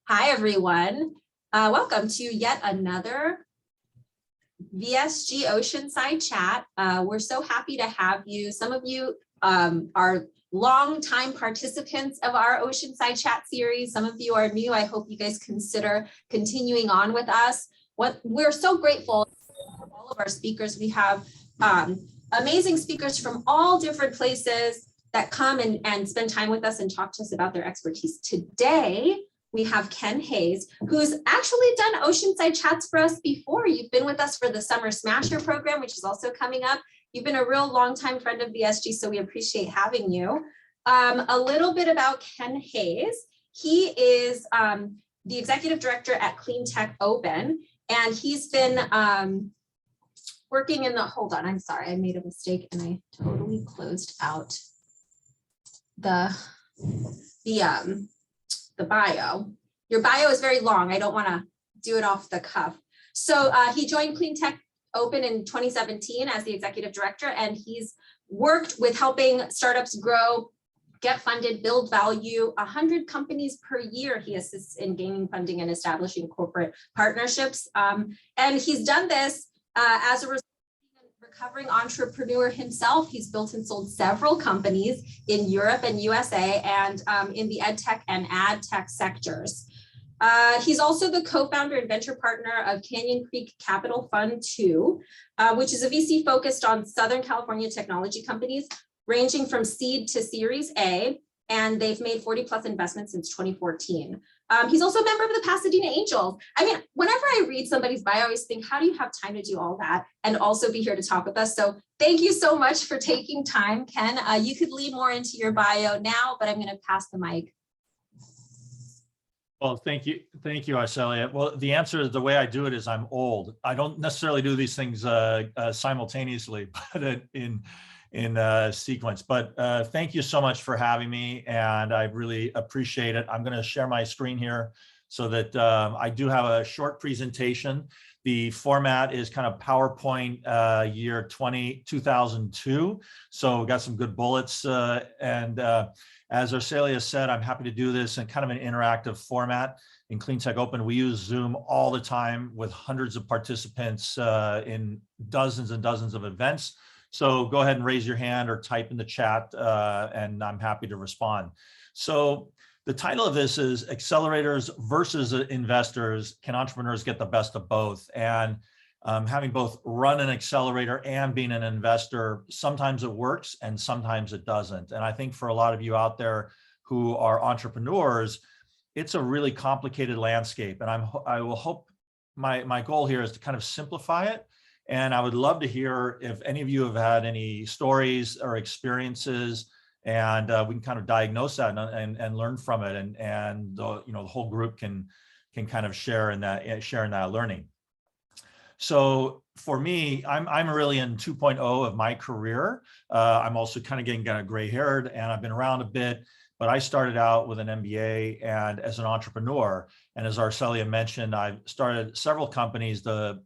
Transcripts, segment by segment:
Hi, everyone. Welcome to yet another VSG Oceanside chat. We're so happy to have you. Some of you are longtime participants of our Oceanside chat series. Some of you are new. I hope you guys consider continuing on with us. We're so grateful for all of our speakers. We have amazing speakers from all different places that come and spend time with us and talk to us about their expertise. Today, we have Ken Hayes, who's actually done Oceanside chats for us before. You've been with us for the Summer Smasher program, which is also coming up. You've been a real longtime friend of VSG, so we appreciate having you. A little bit about Ken Hayes. He is the executive director at Cleantech Open, and he's been working in the, hold on, I'm sorry, I made a mistake and I totally closed out the bio. Your bio is very long. I don't want to do it off the cuff. So he joined Cleantech Open in 2017 as the executive director, and he's worked with helping startups grow, get funded, build value. 100 companies per year he assists in gaining funding and establishing corporate partnerships. And he's done this as a recovering entrepreneur himself. He's built and sold several companies in Europe and USA and in the ed tech and ad tech sectors. He's also the co-founder and venture partner of Canyon Creek Capital Fund 2, which is a VC focused on Southern California technology companies ranging from seed to Series A, and they've made 40 plus investments since 2014. He's also a member of the Pasadena Angels. I mean, whenever I read somebody's bio, I always think, how do you have time to do all that and also be here to talk with us? So thank you so much for taking time, Ken. You could lead more into your bio now, but I'm going to pass the mic. Well, thank you, Arcelia. Well, the answer, the way I do it is I'm old. I don't necessarily do these things simultaneously, but in sequence. But thank you so much for having me, and I really appreciate it. I'm going to share my screen here so that I do have a short presentation. The format is kind of PowerPoint year 2002. So we got some good bullets, and as Arcelia said, I'm happy to do this in kind of an interactive format. In Cleantech Open, we use Zoom all the time with hundreds of participants in dozens and dozens of events. So go ahead and raise your hand or type in the chat, and I'm happy to respond. So the title of this is Accelerators versus Investors. Can entrepreneurs get the best of both? And having both run an accelerator and being an investor, sometimes it works and sometimes it doesn't. And I think for a lot of you out there who are entrepreneurs, it's a really complicated landscape. And I will hope my goal here is to kind of simplify it. And I would love to hear if any of you have had any stories or experiences, and we can kind of diagnose that and learn from it, and the whole group can kind of share in that learning. So for me, I'm really in 2.0 of my career. I'm also kind of getting gray haired, and I've been around a bit. But I started out with an MBA and as an entrepreneur. And as Arcelia mentioned, I've started several companies. The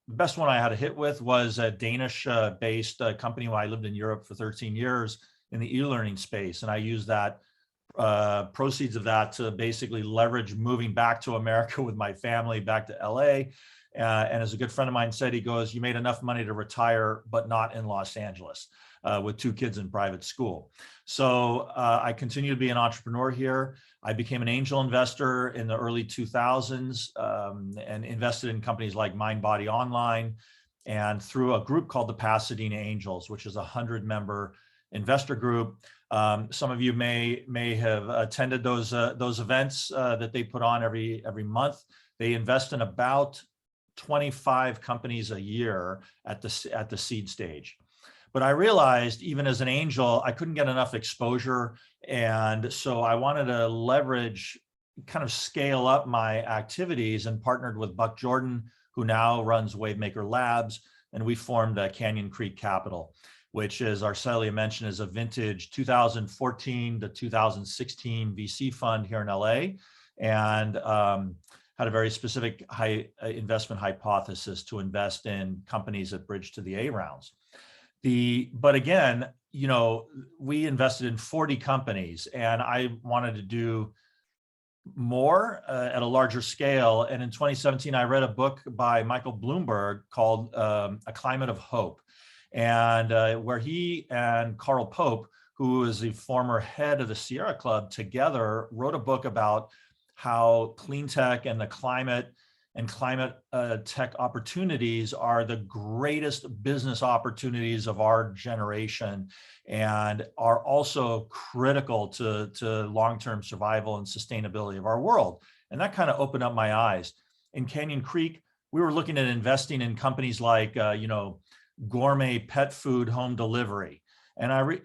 best one I had a hit with was a Danish-based company where I lived in Europe for 13 years in the e-learning space. And I used that proceeds of that to basically leverage moving back to America with my family back to LA. And as a good friend of mine said, he goes, "You made enough money to retire, but not in Los Angeles." With 2 kids in private school. So I continue to be an entrepreneur here. I became an angel investor in the early 2000s and invested in companies like MindBody Online and through a group called the Pasadena Angels, which is a 100-member investor group. Some of you may have attended those events that they put on every month. They invest in about 25 companies a year at the seed stage. But I realized even as an angel, I couldn't get enough exposure. And so I wanted to leverage, kind of scale up my activities, and partnered with Buck Jordan, who now runs Wavemaker Labs. And we formed Canyon Creek Capital, which, as Arcelia mentioned, is a vintage 2014 to 2016 VC fund here in LA. And had a very specific investment hypothesis to invest in companies that bridge to the A rounds. But again, we invested in 40 companies, and I wanted to do more at a larger scale. And in 2017, I read a book by Michael Bloomberg called A Climate of Hope, and where he and Carl Pope, who is the former head of the Sierra Club, together wrote a book about how clean tech and the climate tech opportunities are the greatest business opportunities of our generation, and are also critical to long-term survival and sustainability of our world. And that kind of opened up my eyes. In Canyon Creek, we were looking at investing in companies like, gourmet pet food home delivery. And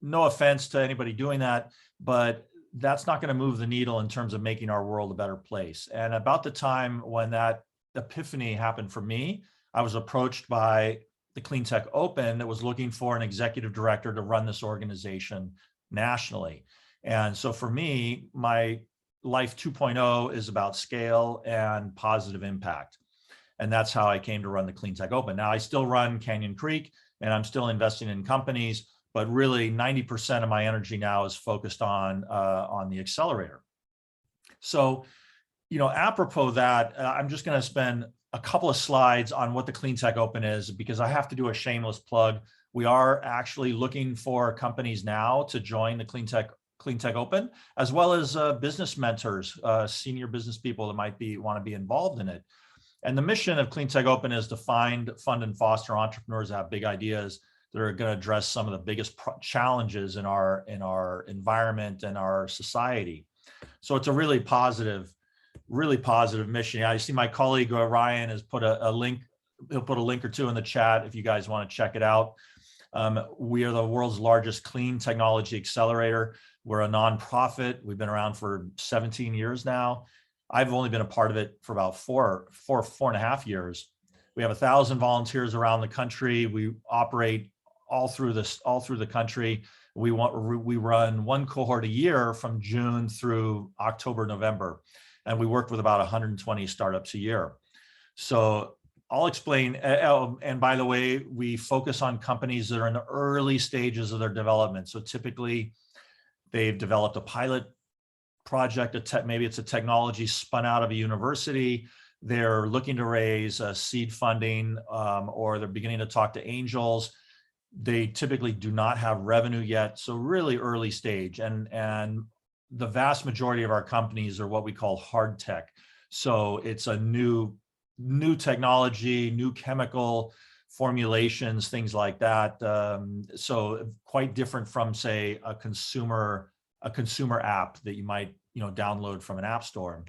no offense to anybody doing that, but that's not going to move the needle in terms of making our world a better place. And about the time when that epiphany happened for me, I was approached by the Cleantech Open that was looking for an executive director to run this organization nationally. And so for me, my Life 2.0 is about scale and positive impact. And that's how I came to run the Cleantech Open. Now I still run Canyon Creek and I'm still investing in companies, but really 90% of my energy now is focused on the accelerator. So, apropos that, I'm just going to spend a couple of slides on what the Cleantech Open is, because I have to do a shameless plug. We are actually looking for companies now to join the Cleantech Open, as well as business mentors, senior business people that might want to be involved in it. And the mission of Cleantech Open is to find, fund, and foster entrepreneurs that have big ideas that are going to address some of the biggest challenges in our environment and our society. So it's a really positive mission. I see my colleague Ryan has put a link. He'll put a link or two in the chat if you guys want to check it out. We are the world's largest clean technology accelerator. We're a nonprofit. We've been around for 17 years now. I've only been a part of it for about four and a half years. We have 1,000 volunteers around the country. We operate all through the country. We run one cohort a year from June through October, November, and we work with about 120 startups a year. So I'll explain. And by the way, we focus on companies that are in the early stages of their development. So typically, they've developed a pilot project. Maybe it's a technology spun out of a university. They're looking to raise seed funding, or they're beginning to talk to angels. They typically do not have revenue yet, so really early stage. And the vast majority of our companies are what we call hard tech. So it's a new technology, new chemical formulations, things like that. So quite different from, say, a consumer app that you might download from an app store.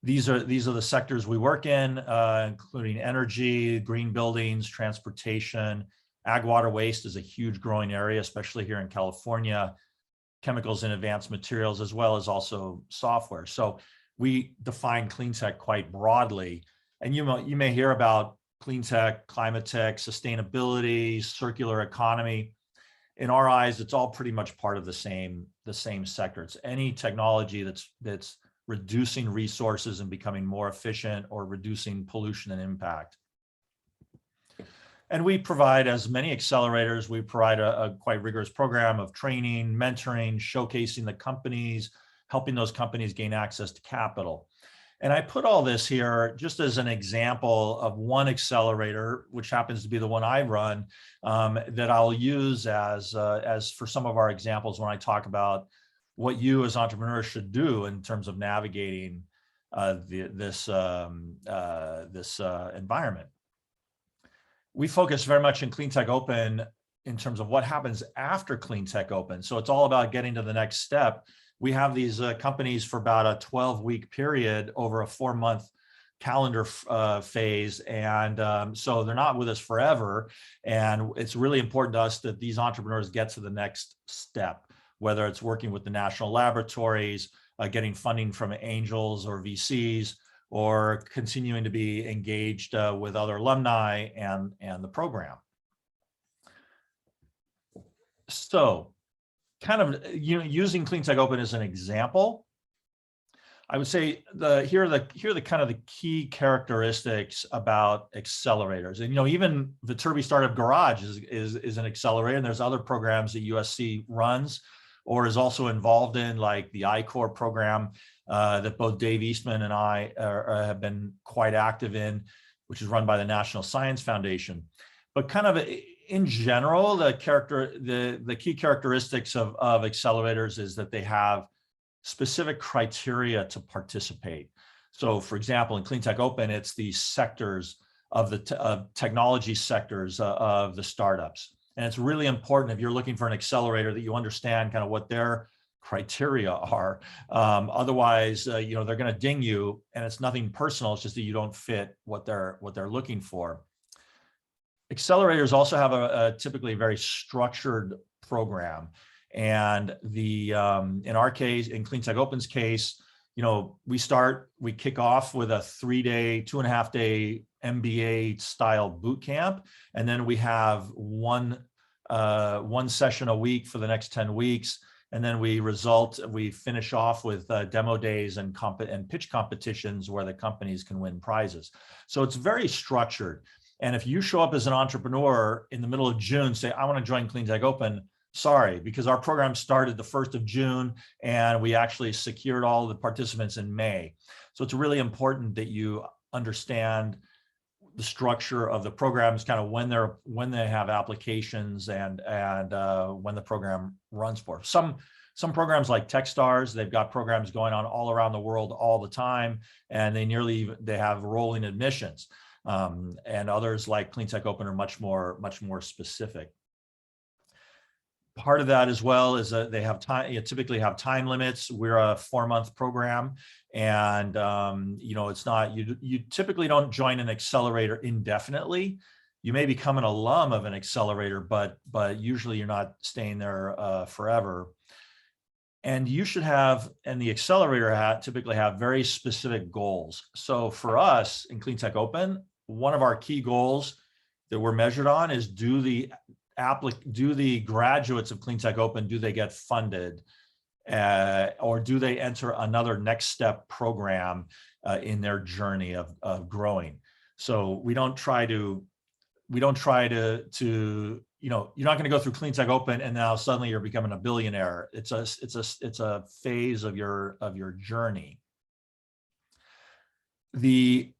These are the sectors we work in, including energy, green buildings, transportation. Ag water waste is a huge growing area, especially here in California. Chemicals and advanced materials, as well as also software. So we define clean tech quite broadly. And you may hear about clean tech, climate tech, sustainability, circular economy. In our eyes, it's all pretty much part of the same sector. It's any technology that's reducing resources and becoming more efficient, or reducing pollution and impact. And we provide, as many accelerators, we provide a quite rigorous program of training, mentoring, showcasing the companies, helping those companies gain access to capital. And I put all this here just as an example of one accelerator, which happens to be the one I run, that I'll use as for some of our examples when I talk about what you as entrepreneurs should do in terms of navigating this environment. We focus very much in Cleantech Open in terms of what happens after Cleantech Open. So it's all about getting to the next step. We have these companies for about a 12-week period over a 4-month calendar phase. And so they're not with us forever. And it's really important to us that these entrepreneurs get to the next step, whether it's working with the national laboratories, getting funding from angels or VCs, or continuing to be engaged with other alumni and the program. So kind of using Cleantech Open as an example, I would say here are the kind of the key characteristics about accelerators. And even Viterbi Startup Garage is an accelerator, and there's other programs that USC runs. or is also involved in, like the I-Corps program that both Dave Eastman and I have been quite active in, which is run by the National Science Foundation. But kind of in general, the key characteristics of accelerators is that they have specific criteria to participate. So for example, in Cleantech Open, it's the sectors of the technology sectors of the startups. And it's really important if you're looking for an accelerator that you understand kind of what their criteria are. Otherwise, you know, they're going to ding you, and it's nothing personal. It's just that you don't fit what they're looking for. Accelerators also have a typically very structured program. And in our case, in Cleantech Open's case, you know, we kick off with a 3-day, 2.5-day MBA style boot camp. And then we have one session a week for the next 10 weeks. And then we finish off with demo days and pitch competitions where the companies can win prizes. So it's very structured. And if you show up as an entrepreneur in the middle of June, say, I want to join Cleantech Open, sorry, because our program started the 1st of June and we actually secured all the participants in May. So it's really important that you understand the structure of the programs, kind of when they have applications and when the program runs for. Some programs like Techstars, they've got programs going on all around the world all the time, and they have rolling admissions. And others like Cleantech Open are much more specific. Part of that as well is that they have time. You typically have time limits. We're a 4-month program, and you know, it's not you typically don't join an accelerator indefinitely. You may become an alum of an accelerator, but usually you're not staying there forever. And you should have, and the accelerator typically have very specific goals. So for us in Cleantech Open, one of our key goals that we're measured on is do the graduates of Cleantech Open, do they get funded, or do they enter another next step program in their journey of growing? So we don't try to you know, you're not going to go through Cleantech Open and now suddenly you're becoming a billionaire. It's a phase of your journey. The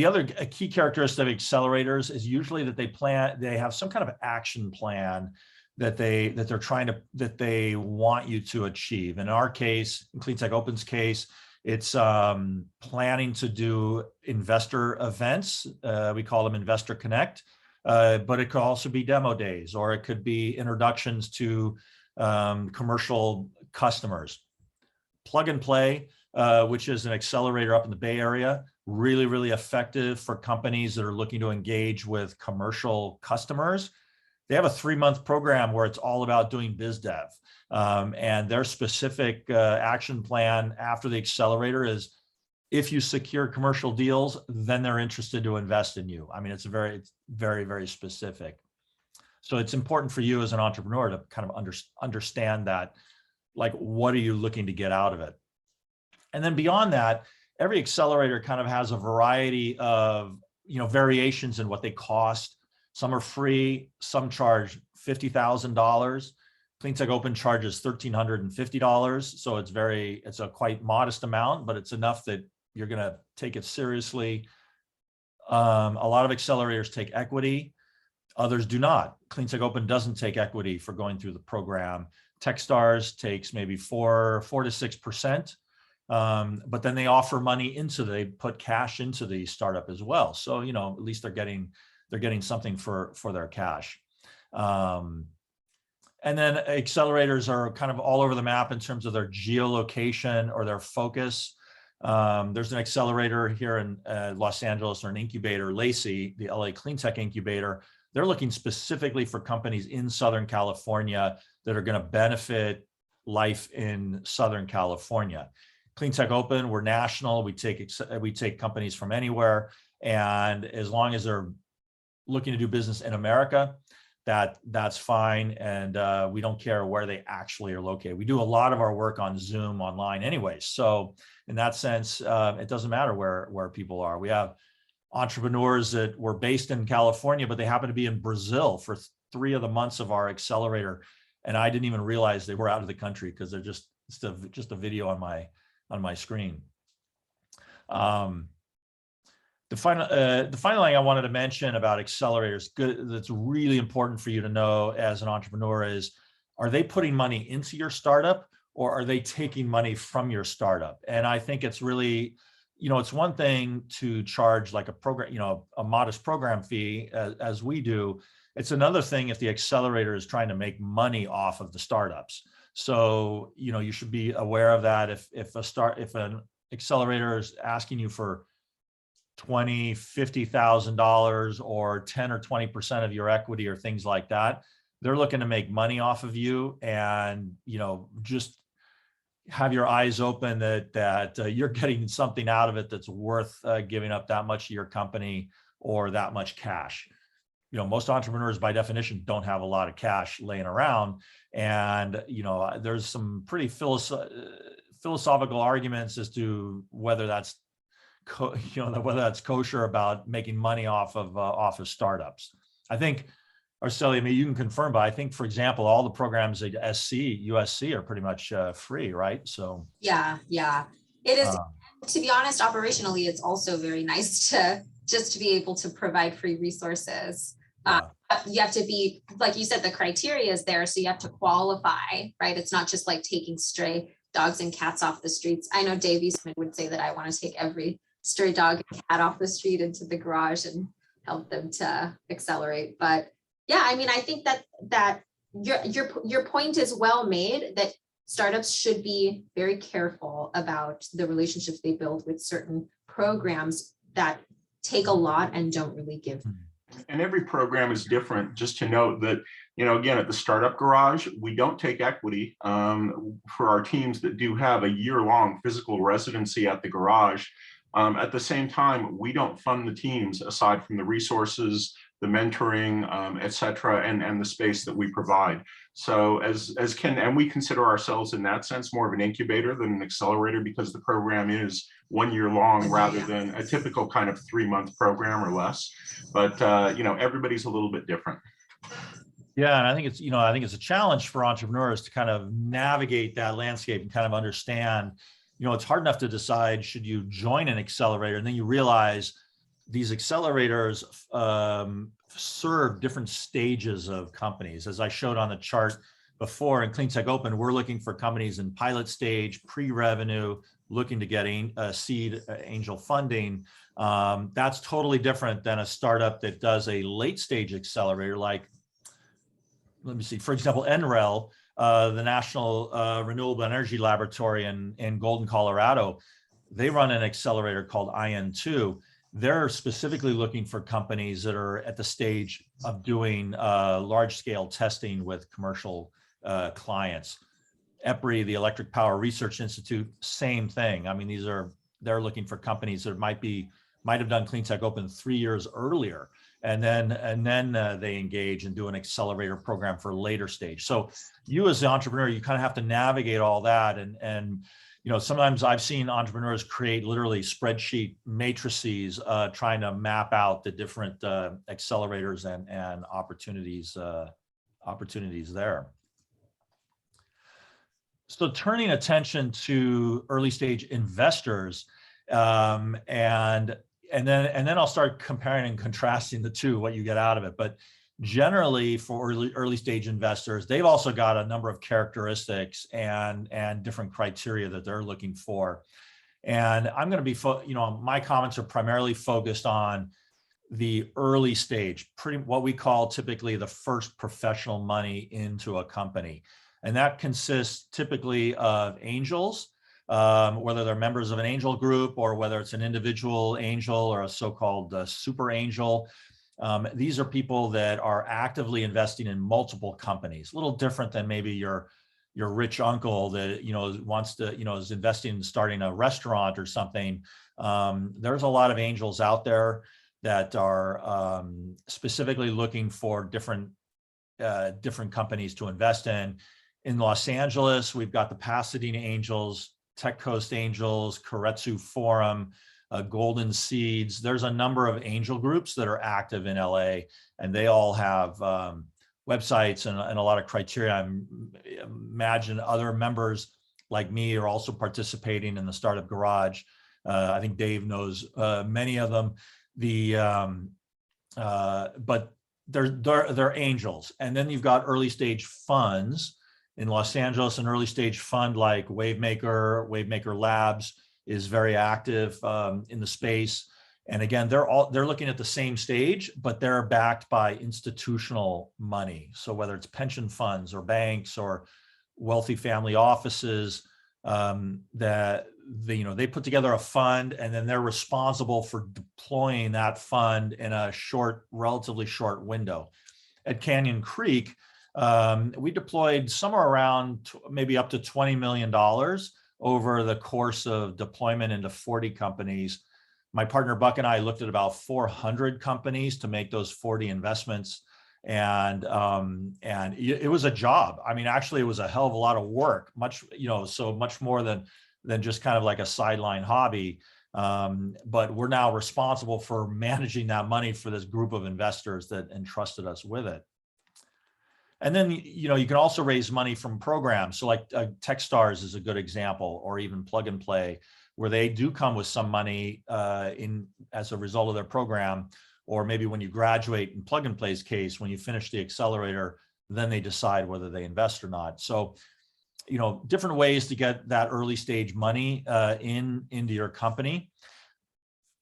other key characteristic of accelerators is usually that they have some kind of action plan that they want you to achieve. In our case, in Cleantech Open's case, it's planning to do investor events. We call them Investor Connect, but it could also be demo days, or it could be introductions to commercial customers. Plug and Play, which is an accelerator up in the Bay Area, really effective for companies that are looking to engage with commercial customers. They have a 3-month program where it's all about doing biz dev. And their specific action plan after the accelerator is, if you secure commercial deals, then they're interested to invest in you. I mean, it's very specific. So it's important for you as an entrepreneur to kind of understand that, like, what are you looking to get out of it? And then beyond that, every accelerator kind of has a variety of, you know, variations in what they cost. Some are free, some charge $50,000. Cleantech Open charges $1,350. So it's a quite modest amount, but it's enough that you're going to take it seriously. A lot of accelerators take equity, others do not. Cleantech Open doesn't take equity for going through the program. Techstars takes maybe 4 to 6%. But then they offer money they put cash into the startup as well. So, you know, at least they're getting something for their cash. And then accelerators are kind of all over the map in terms of their geolocation or their focus. There's an accelerator here in Los Angeles, or an incubator, Lacey, the LA Cleantech Incubator. They're looking specifically for companies in Southern California that are going to benefit life in Southern California. Cleantech Open, we're national. We take companies from anywhere, and as long as they're looking to do business in America, that's fine, and we don't care where they actually are located. We do a lot of our work on Zoom online anyway, so in that sense, it doesn't matter where people are. We have entrepreneurs that were based in California, but they happen to be in Brazil for 3 of the months of our accelerator, and I didn't even realize they were out of the country because they're just a video on my screen. The final thing I wanted to mention about accelerators, that's really important for you to know as an entrepreneur is, are they putting money into your startup or are they taking money from your startup? And I think it's really, it's one thing to charge like a program, a modest program fee as we do. It's another thing if the accelerator is trying to make money off of the startups. So, you should be aware of that. If an accelerator is asking you for $20,000, $50,000 or 10 or 20% of your equity or things like that, they're looking to make money off of you. And, just have your eyes open that you're getting something out of it that's worth giving up that much of your company or that much cash. Most entrepreneurs by definition don't have a lot of cash laying around. And, there's some pretty philosophical arguments as to whether that's whether that's kosher about making money off of startups. I think, Arcelia, maybe you can confirm, but I think, for example, all the programs at USC are pretty much free, right? So yeah, it is. To be honest, operationally, it's also very nice to be able to provide free resources. You have to be, like you said, the criteria is there, so you have to qualify, right? It's not just like taking stray dogs and cats off the streets. I know Dave Eastman would say that I want to take every stray dog and cat off the street into the garage and help them to accelerate. But yeah, I mean, I think that your point is well made, that startups should be very careful about the relationships they build with certain programs that take a lot and don't really give. And every program is different. Just to note that, again, at the Startup Garage, we don't take equity for our teams that do have a year-long physical residency at the garage. At the same time, we don't fund the teams aside from the resources, the mentoring, et cetera, and the space that we provide. So as Ken, and we consider ourselves in that sense more of an incubator than an accelerator, because the program is 1 year long rather than a typical kind of 3-month program or less. But everybody's a little bit different. Yeah, and I think it's a challenge for entrepreneurs to kind of navigate that landscape and kind of understand. It's hard enough to decide, should you join an accelerator, and then you realize these accelerators serve different stages of companies. As I showed on the chart before, in Cleantech Open, we're looking for companies in pilot stage, pre-revenue, looking to get seed angel funding. That's totally different than a startup that does a late stage accelerator, like, let me see, for example, NREL, the National Renewable Energy Laboratory in Golden, Colorado. They run an accelerator called IN2. They're specifically looking for companies that are at the stage of doing large-scale testing with commercial clients. EPRI, the Electric Power Research Institute, same thing. I mean, they're looking for companies that might have done Cleantech Open 3 years earlier, and then they engage and do an accelerator program for later stage. So you as the entrepreneur, you kind of have to navigate all that, and sometimes I've seen entrepreneurs create literally spreadsheet matrices trying to map out the different accelerators and opportunities there. So turning attention to early stage investors, and then I'll start comparing and contrasting the two, what you get out of it. But generally, for early stage investors, they've also got a number of characteristics and different criteria that they're looking for. And I'm going to be, my comments are primarily focused on the early stage, what we call typically the first professional money into a company. And that consists typically of angels, whether they're members of an angel group or whether it's an individual angel or a so-called super angel. These are people that are actively investing in multiple companies, a little different than maybe your rich uncle that, wants to, is investing in starting a restaurant or something. There's a lot of angels out there that are specifically looking for different companies to invest in. In Los Angeles, we've got the Pasadena Angels, Tech Coast Angels, Keiretsu Forum, Golden Seeds. There's a number of angel groups that are active in LA, and they all have websites and a lot of criteria. I imagine other members like me are also participating in the Startup Garage. I think Dave knows many of them. But they're angels. And then you've got early stage funds in Los Angeles. An early stage fund like Wavemaker Labs is very active in the space. And again, they're looking at the same stage, but they're backed by institutional money. So whether it's pension funds or banks or wealthy family offices, they put together a fund, and then they're responsible for deploying that fund in a relatively short window. At Canyon Creek, we deployed somewhere around maybe up to $20 million over the course of deployment into 40 companies. My partner Buck and I looked at about 400 companies to make those 40 investments. And it was a job. I mean, actually, it was a hell of a lot of work, so much more than just kind of like a sideline hobby. But we're now responsible for managing that money for this group of investors that entrusted us with it. And then, you can also raise money from programs. So like Techstars is a good example, or even Plug and Play, where they do come with some money as a result of their program. Or maybe when you graduate, in Plug and Play's case, when you finish the accelerator, then they decide whether they invest or not. So, different ways to get that early stage money into your company.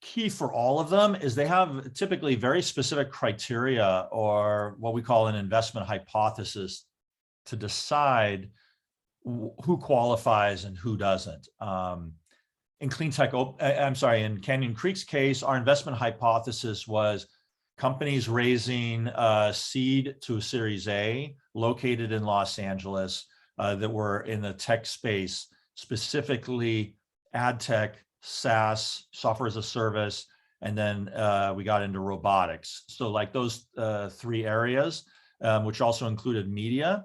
Key for all of them is they have typically very specific criteria, or what we call an investment hypothesis, to decide who qualifies and who doesn't. In in Canyon Creek's case, our investment hypothesis was companies raising seed to a Series A located in Los Angeles that were in the tech space, specifically ad tech, SaaS, software as a service, and then we got into robotics. So like those three areas, which also included media,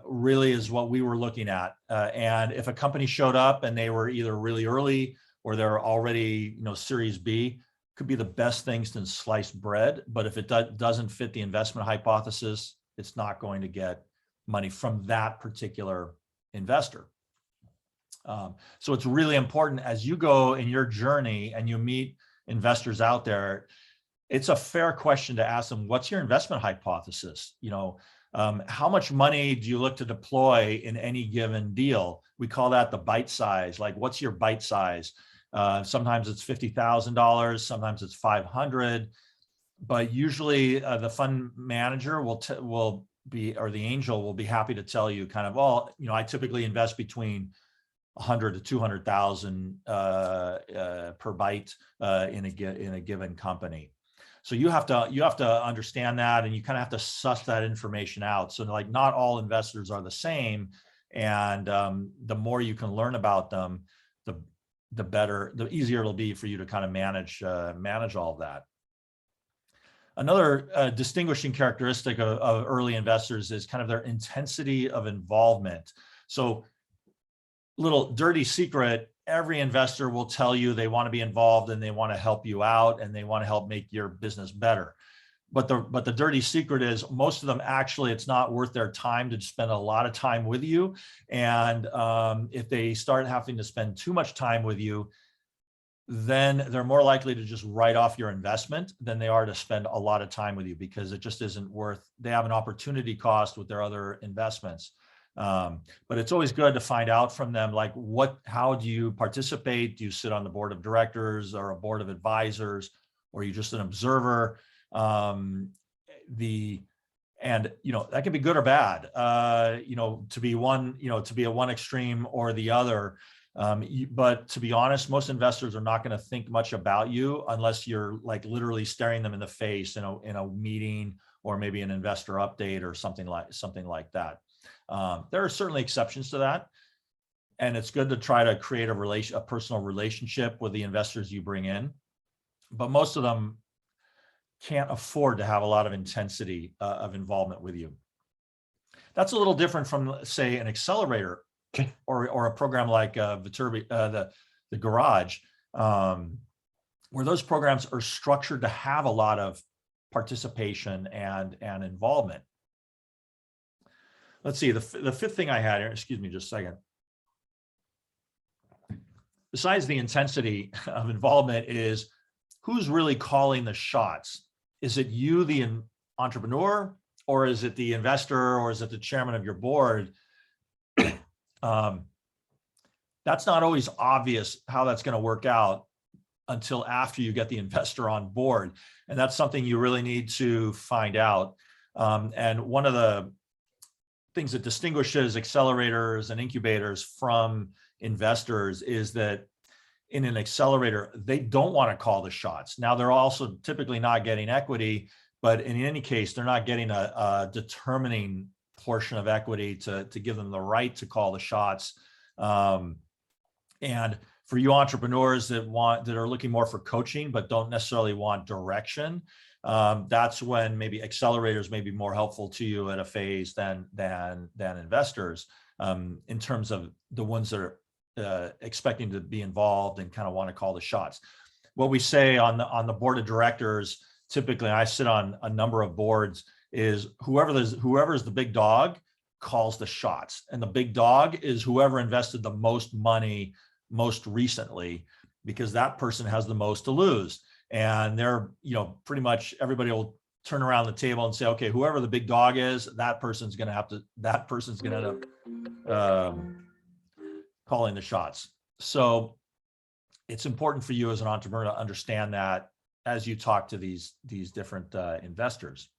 really is what we were looking at. And if a company showed up and they were either really early or they're already, Series B, could be the best things in sliced bread. But if it doesn't fit the investment hypothesis, it's not going to get money from that particular investor. So it's really important as you go in your journey and you meet investors out there, it's a fair question to ask them, what's your investment hypothesis? How much money do you look to deploy in any given deal? We call that the bite size. Like, what's your bite size? Sometimes it's $50,000, sometimes it's 500, but usually the fund manager will be, or the angel will be happy to tell you kind of, well, I typically invest between 100 to 200,000 per bite in a given company. So you have to understand that, and you kind of have to suss that information out. So like, not all investors are the same, and the more you can learn about them, the better, the easier it'll be for you to kind of manage all of that. Another distinguishing characteristic of early investors is kind of their intensity of involvement. So, little dirty secret, every investor will tell you they want to be involved and they want to help you out and they want to help make your business better. But the dirty secret is most of them actually, it's not worth their time to spend a lot of time with you. And if they start having to spend too much time with you, then they're more likely to just write off your investment than they are to spend a lot of time with you, because it just isn't worth, they have an opportunity cost with their other investments. But it's always good to find out from them, like, how do you participate? Do you sit on the board of directors or a board of advisors, or are you just an observer? And that can be good or bad, to be a one extreme or the other. But to be honest, most investors are not going to think much about you unless you're like literally staring them in the face in a meeting, or maybe an investor update or something like that. There are certainly exceptions to that, and it's good to try to create a personal relationship with the investors you bring in, but most of them can't afford to have a lot of intensity of involvement with you. That's a little different from, say, an accelerator or a program like Viterbi, the Garage, where those programs are structured to have a lot of participation and involvement. let's see, the fifth thing I had here, excuse me just a second. Besides the intensity of involvement is who's really calling the shots? Is it you, the entrepreneur, or is it the investor, or is it the chairman of your board? That's not always obvious how that's going to work out until after you get the investor on board. And that's something you really need to find out. And one of the things that distinguishes accelerators and incubators from investors is that in an accelerator, they don't want to call the shots. Now, they're also typically not getting equity, but in any case, they're not getting a determining portion of equity to give them the right to call the shots. And for you entrepreneurs that are looking more for coaching, but don't necessarily want direction, that's when maybe accelerators may be more helpful to you at a phase than investors, in terms of the ones that are expecting to be involved and kind of want to call the shots. What we say on the board of directors, typically I sit on a number of boards, is whoever's the big dog calls the shots, and the big dog is whoever invested the most money most recently, because that person has the most to lose. And they're, pretty much everybody will turn around the table and say, okay, whoever the big dog is, that person's going to end up calling the shots. So it's important for you as an entrepreneur to understand that as you talk to these different investors.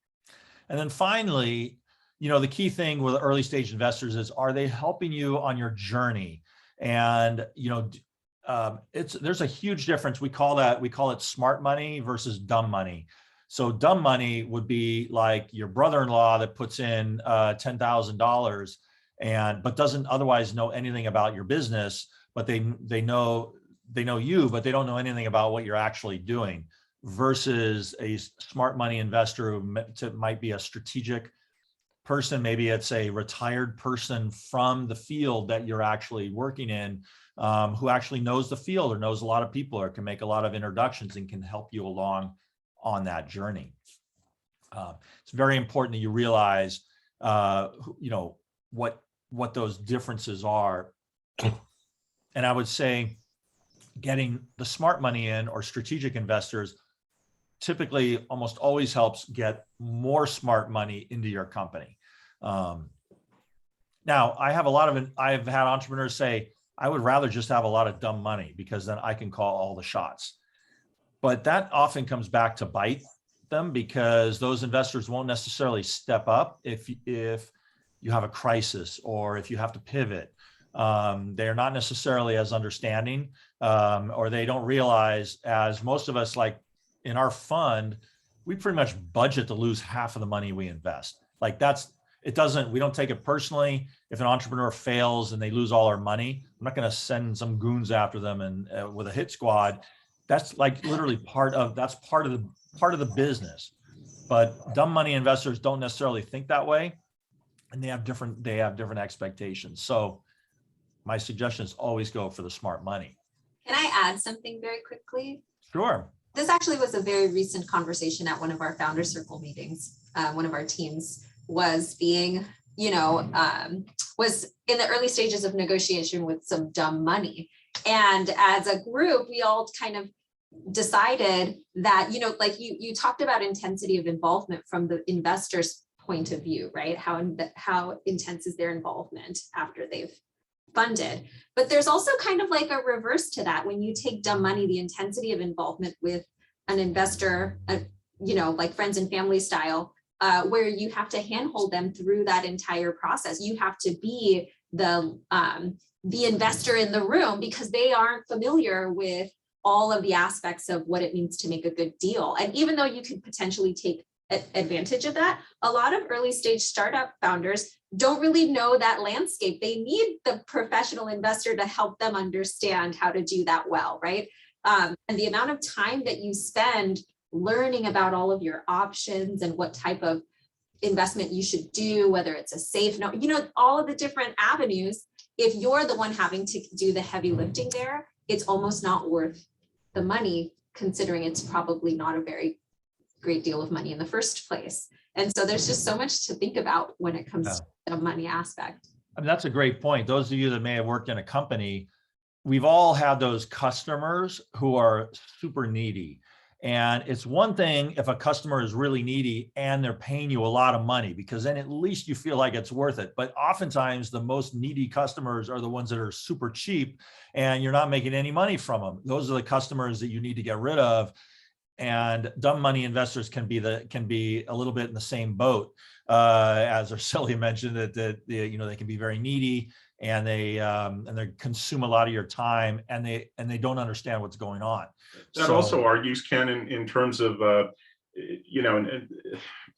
And then finally, the key thing with early stage investors is, are they helping you on your journey? And, there's a huge difference. We call it smart money versus dumb money. So dumb money would be like your brother-in-law that puts in $10,000 but doesn't otherwise know anything about your business, but they know you, but they don't know anything about what you're actually doing, versus a smart money investor who might be a strategic person. Maybe it's a retired person from the field that you're actually working in, who actually knows the field or knows a lot of people or can make a lot of introductions and can help you along on that journey. It's very important that you realize, what those differences are. And I would say getting the smart money in, or strategic investors, typically almost always helps get more smart money into your company. Now, I've had entrepreneurs say, I would rather just have a lot of dumb money because then I can call all the shots. But that often comes back to bite them, because those investors won't necessarily step up if you have a crisis or if you have to pivot. They're not necessarily as understanding, or they don't realize, as most of us, like in our fund, we pretty much budget to lose half of the money we invest. Like we don't take it personally. If an entrepreneur fails and they lose all our money, I'm not going to send some goons after them and with a hit squad. That's like literally part of the business. But dumb money investors don't necessarily think that way, and they have different expectations. So my suggestion is always go for the smart money. Can I add something very quickly? Sure. This actually was a very recent conversation at one of our founder circle meetings. One of our teams was being, was in the early stages of negotiation with some dumb money. And as a group, we all kind of decided that, like you talked about intensity of involvement from the investor's point of view, right? How intense is their involvement after they've funded? But there's also kind of like a reverse to that. When you take dumb money, the intensity of involvement with an investor, like friends and family style, where you have to handhold them through that entire process. You have to be the investor in the room, because they aren't familiar with all of the aspects of what it means to make a good deal. And even though you could potentially take advantage of that, a lot of early stage startup founders don't really know that landscape. They need the professional investor to help them understand how to do that well, right? And the amount of time that you spend learning about all of your options and what type of investment you should do, whether it's a safe note, all of the different avenues. If you're the one having to do the heavy lifting there, it's almost not worth the money, considering it's probably not a very great deal of money in the first place. And so there's just so much to think about when it comes to the money aspect. I mean, that's a great point. Those of you that may have worked in a company, we've all had those customers who are super needy. And it's one thing if a customer is really needy and they're paying you a lot of money, because then at least you feel like it's worth it. But oftentimes the most needy customers are the ones that are super cheap and you're not making any money from them. Those are the customers that you need to get rid of. And dumb money investors can be a little bit in the same boat. As Arcelia mentioned, that they can be very needy, and they consume a lot of your time, and they don't understand what's going on. That also argues, Ken, in terms of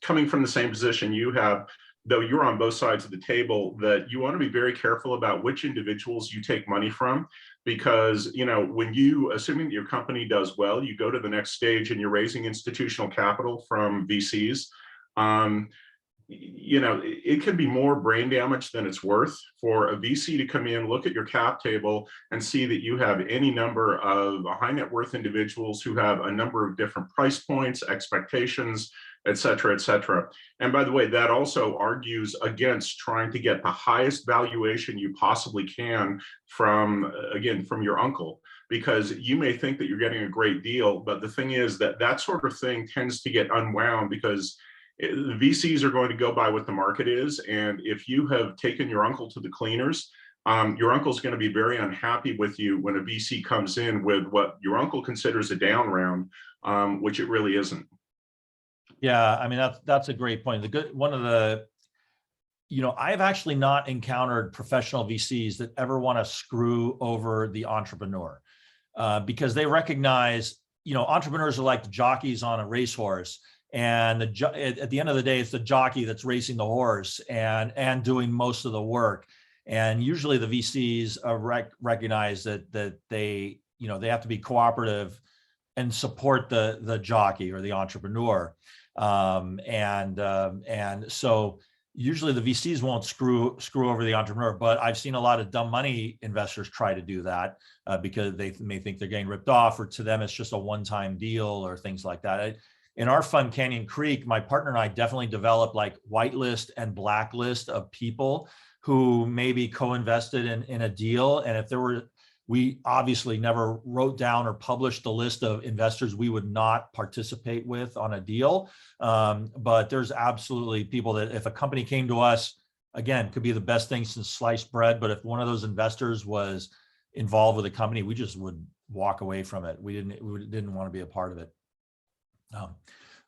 coming from the same position you have, though you're on both sides of the table, that you want to be very careful about which individuals you take money from, because when you, assuming that your company does well, you go to the next stage and you're raising institutional capital from VCs. It could be more brain damage than it's worth for a VC to come in, look at your cap table, and see that you have any number of high net worth individuals who have a number of different price points, expectations, et cetera, et cetera. And by the way, that also argues against trying to get the highest valuation you possibly can from your uncle, because you may think that you're getting a great deal, but the thing is that sort of thing tends to get unwound, because the VCs are going to go by what the market is. And if you have taken your uncle to the cleaners, your uncle's going to be very unhappy with you when a VC comes in with what your uncle considers a down round, which it really isn't. Yeah, I mean, that's a great point. I've actually not encountered professional VCs that ever want to screw over the entrepreneur, because they recognize, entrepreneurs are like the jockeys on a racehorse. And at the end of the day, it's the jockey that's racing the horse and doing most of the work. And usually the VCs recognize that they have to be cooperative and support the jockey or the entrepreneur. And so usually the VCs won't screw over the entrepreneur, but I've seen a lot of dumb money investors try to do that because they may think they're getting ripped off, or to them it's just a one-time deal or things like that. In our fund, Canyon Creek, my partner and I definitely developed like whitelist and blacklist of people who maybe co-invested in a deal. And we obviously never wrote down or published the list of investors we would not participate with on a deal. But there's absolutely people that if a company came to us, again, could be the best thing since sliced bread, but if one of those investors was involved with a company, we just would walk away from it. We didn't want to be a part of it.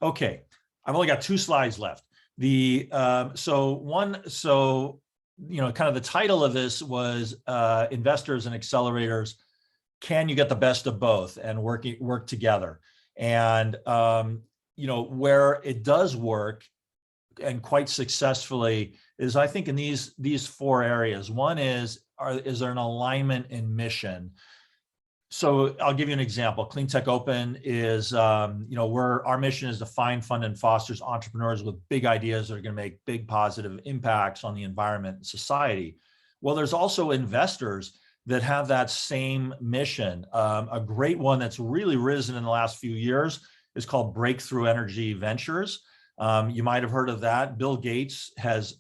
Okay, I've only got 2 slides left. Kind of the title of this was Investors and Accelerators, can you get the best of both and work together? And where it does work, and quite successfully, is I think in these 4 areas. One is there an alignment in mission? So I'll give you an example. Cleantech Open is, our mission is to find, fund, and foster entrepreneurs with big ideas that are going to make big positive impacts on the environment and society. Well, there's also investors that have that same mission. A great one that's really risen in the last few years is called Breakthrough Energy Ventures. You might have heard of that. Bill Gates has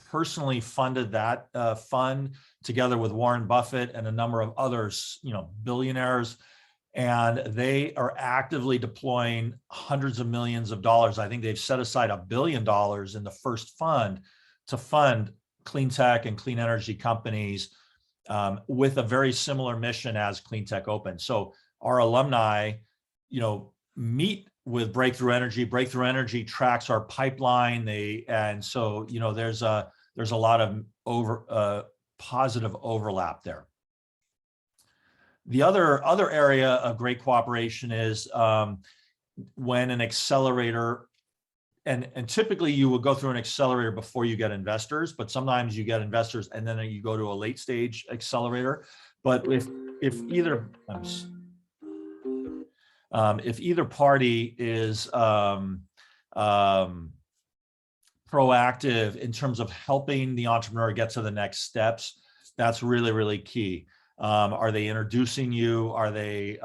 personally funded that fund together with Warren Buffett and a number of others, billionaires, and they are actively deploying hundreds of millions of dollars. I think they've set aside $1 billion in the first fund to fund clean tech and clean energy companies with a very similar mission as Cleantech Open. So our alumni, meet with Breakthrough Energy. Breakthrough Energy tracks our pipeline. There's a lot of positive overlap there. The other area of great cooperation is when an accelerator, and typically you will go through an accelerator before you get investors, but sometimes you get investors and then you go to a late stage accelerator. But if either party is proactive in terms of helping the entrepreneur get to the next steps, that's really, really key. Are they introducing you? Are they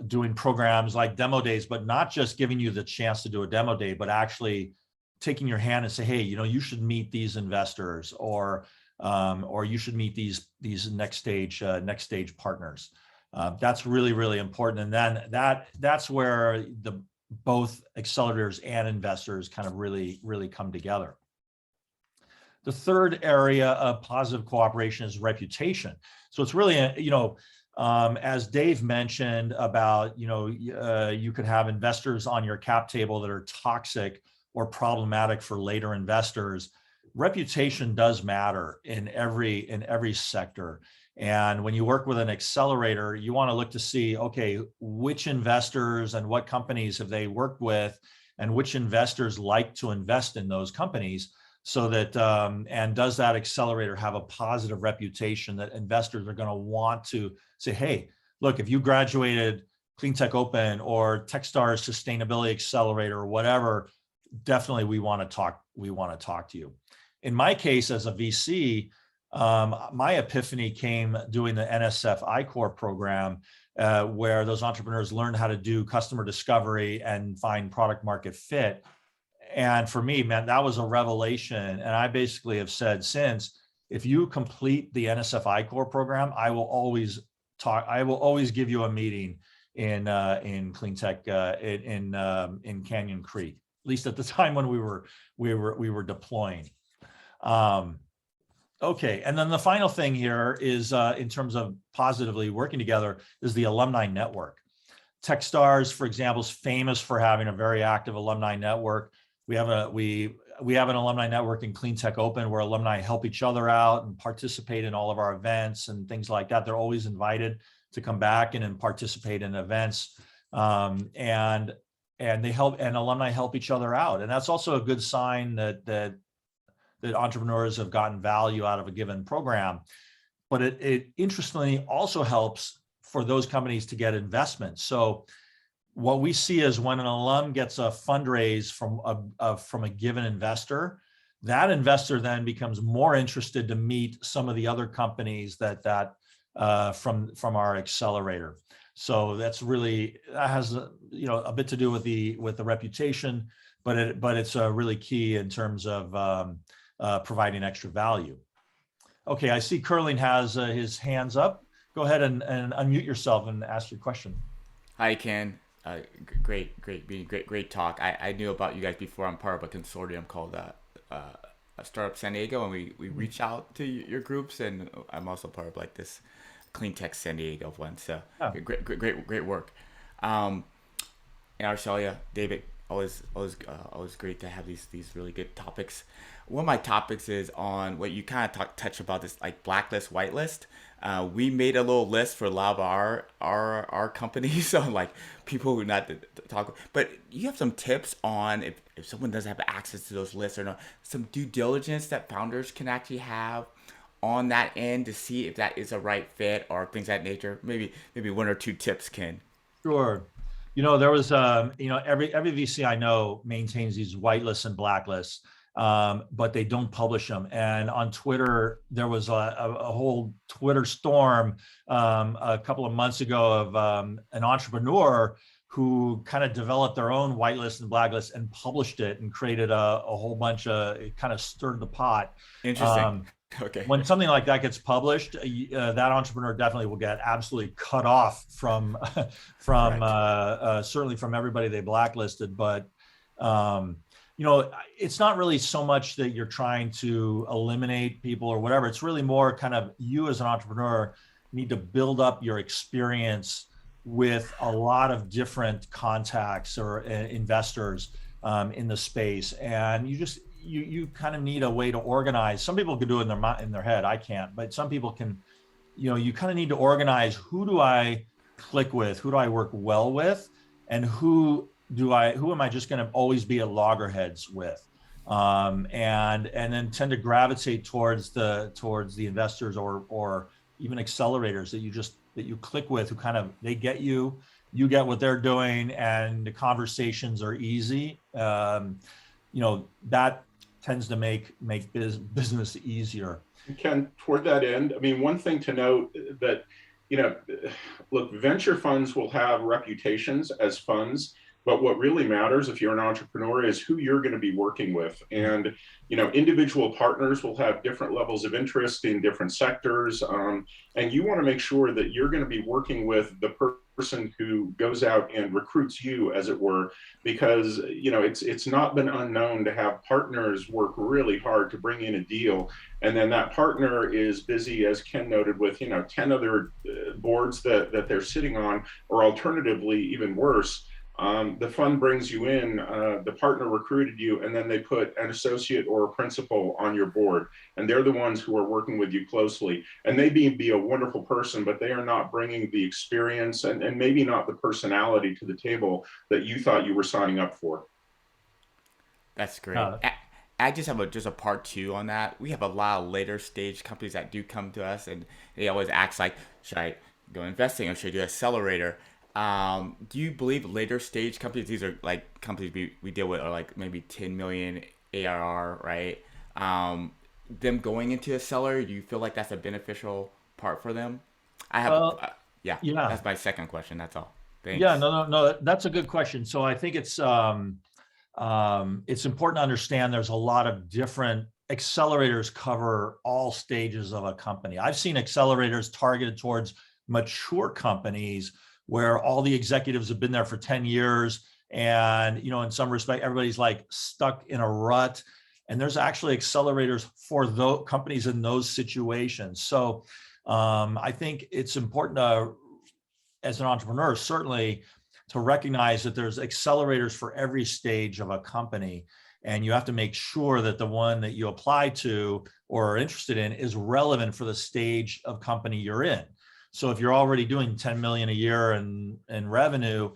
doing programs like demo days, but not just giving you the chance to do a demo day, but actually taking your hand and say, hey, you should meet these investors, or you should meet these next stage partners. That's really, really important. And then that's where both accelerators and investors kind of really, really come together. The third area of positive cooperation is reputation. So it's really, as Dave mentioned about, you could have investors on your cap table that are toxic or problematic for later investors. Reputation does matter in every sector. And when you work with an accelerator, you want to look to see, okay, which investors and what companies have they worked with, and which investors like to invest in those companies, so that, and does that accelerator have a positive reputation that investors are going to want to say, hey, look, if you graduated Cleantech Open or Techstars Sustainability Accelerator or whatever, definitely we want to talk to you. In my case, as a VC, my epiphany came doing the NSF I-Corps program, where those entrepreneurs learned how to do customer discovery and find product market fit. And for me, man, that was a revelation. And I basically have said since, if you complete the NSF I-Corps program, I will always give you a meeting in Cleantech in Canyon Creek, at least at the time when we were deploying. Okay, and then the final thing here is, in terms of positively working together, is the alumni network. Techstars, for example, is famous for having a very active alumni network. We have an alumni network in Cleantech Open where alumni help each other out and participate in all of our events and things like that. They're always invited to come back and participate in events, and alumni help each other out. And that's also a good sign that entrepreneurs have gotten value out of a given program. But it interestingly also helps for those companies to get investment. So what we see is when an alum gets a fundraise from a given investor, that investor then becomes more interested to meet some of the other companies that from our accelerator. So that has a bit to do with the reputation, but it's really key in terms of providing extra value. Okay, I see Curling has his hands up. Go ahead and unmute yourself and ask your question. Hi, Ken. Great talk. I knew about you guys before. I'm part of a consortium called Startup San Diego, and we reach out to your groups, and I'm also part of like this Cleantech San Diego one. So great work. And Arcelia, David, always great to have these really good topics. One of my topics is on what you kind of touch about, this like blacklist, whitelist. We made a little list for a lot of our companies on like people who not to talk. But you have some tips on if someone doesn't have access to those lists or not, some due diligence that founders can actually have on that end to see if that is a right fit or things of that nature. Maybe one or two tips, Ken. Sure. There was every VC I know maintains these whitelists and blacklists. But they don't publish them. And on Twitter, there was a whole Twitter storm a couple of months ago of an entrepreneur who kind of developed their own whitelist and blacklist and published it and created a whole bunch of, it kind of stirred the pot. Interesting. Okay. When something like that gets published, that entrepreneur definitely will get absolutely cut off from certainly from everybody they blacklisted. But it's not really so much that you're trying to eliminate people or whatever. It's really more kind of you as an entrepreneur need to build up your experience with a lot of different contacts or investors in the space. And you kind of need a way to organize. Some people can do it in their head. I can't, but some people can, you kind of need to organize, who do I click with? Who do I work well with? And who am I just going to always be at loggerheads with, and then tend to gravitate towards the investors or even accelerators that you click with, who kind of, they get you get what they're doing, and the conversations are easy. That tends to make business easier. Ken, toward that end, I mean, one thing to note that you know, look, venture funds will have reputations as funds, but what really matters if you're an entrepreneur is who you're going to be working with. And, you know, individual partners will have different levels of interest in different sectors. And you want to make sure that you're going to be working with the person who goes out and recruits you, as it were, because, you know, it's not been unknown to have partners work really hard to bring in a deal. And then that partner is busy, as Ken noted, with, you know, 10 other boards that they're sitting on, or alternatively, even worse, the fund brings you in, the partner recruited you, and then they put an associate or a principal on your board. And they're the ones who are working with you closely. And they may be a wonderful person, but they are not bringing the experience and maybe not the personality to the table that you thought you were signing up for. That's great. I just have just a part two on that. We have a lot of later stage companies that do come to us, and they always ask like, should I go investing or should I do accelerator? Do you believe later stage companies, these are like companies we deal with, are like maybe 10 million ARR, right? Them going into accelerator, do you feel like that's a beneficial part for them? I have, yeah, that's my second question. That's all. Thanks. Yeah, no, that's a good question. So I think it's important to understand there's a lot of different accelerators cover all stages of a company. I've seen accelerators targeted towards mature companies where all the executives have been there for 10 years. And, you know, in some respect, everybody's like stuck in a rut. And there's actually accelerators for those companies in those situations. So I think it's important to, as an entrepreneur, certainly to recognize that there's accelerators for every stage of a company. And you have to make sure that the one that you apply to or are interested in is relevant for the stage of company you're in. So if you're already doing 10 million a year in revenue,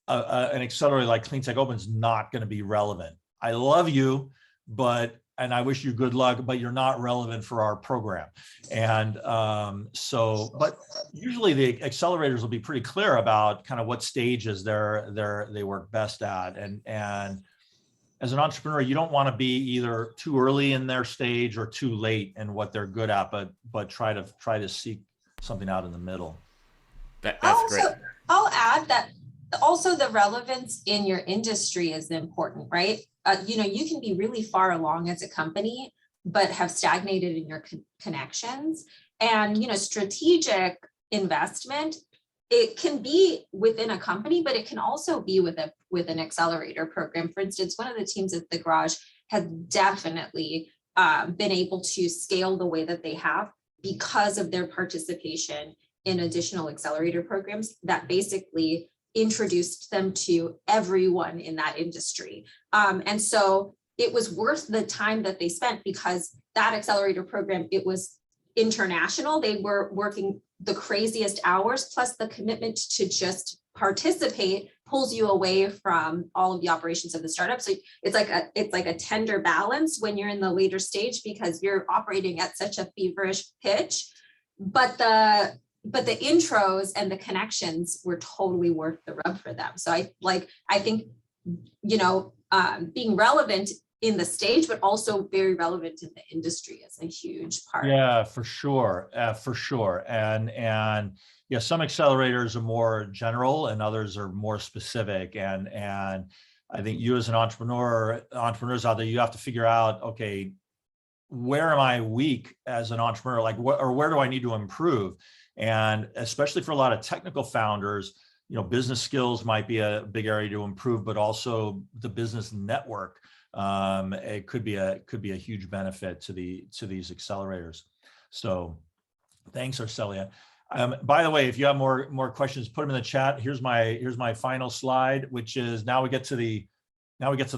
an accelerator like Cleantech Open is not going to be relevant. I love you, and I wish you good luck, but you're not relevant for our program. And but usually the accelerators will be pretty clear about kind of what stages they work best at. And as an entrepreneur, you don't want to be either too early in their stage or too late in what they're good at, but try to seek something out in the middle. That's great. I'll add that also the relevance in your industry is important, right? You know, you can be really far along as a company, but have stagnated in your connections. And, you know, strategic investment, it can be within a company, but it can also be with an accelerator program. For instance, one of the teams at the garage has definitely been able to scale the way that they have because of their participation in additional accelerator programs that basically introduced them to everyone in that industry. And so it was worth the time that they spent because that accelerator program, it was international. They were working the craziest hours, plus the commitment to just participate pulls you away from all of the operations of the startup. So it's like a tender balance when you're in the later stage because you're operating at such a feverish pitch, but the intros and the connections were totally worth the rub for them. So I think, you know, being relevant in the stage, but also very relevant in the industry is a huge part. Yeah, for sure. And yeah, some accelerators are more general and others are more specific. And I think you as an entrepreneurs out there, you have to figure out, okay, where am I weak as an entrepreneur? Like where do I need to improve? And especially for a lot of technical founders, you know, business skills might be a big area to improve, but also the business network. It could be a huge benefit to these accelerators. So thanks, Arcelia. By the way, if you have more questions, put them in the chat. Here's my final slide, which is now we get to the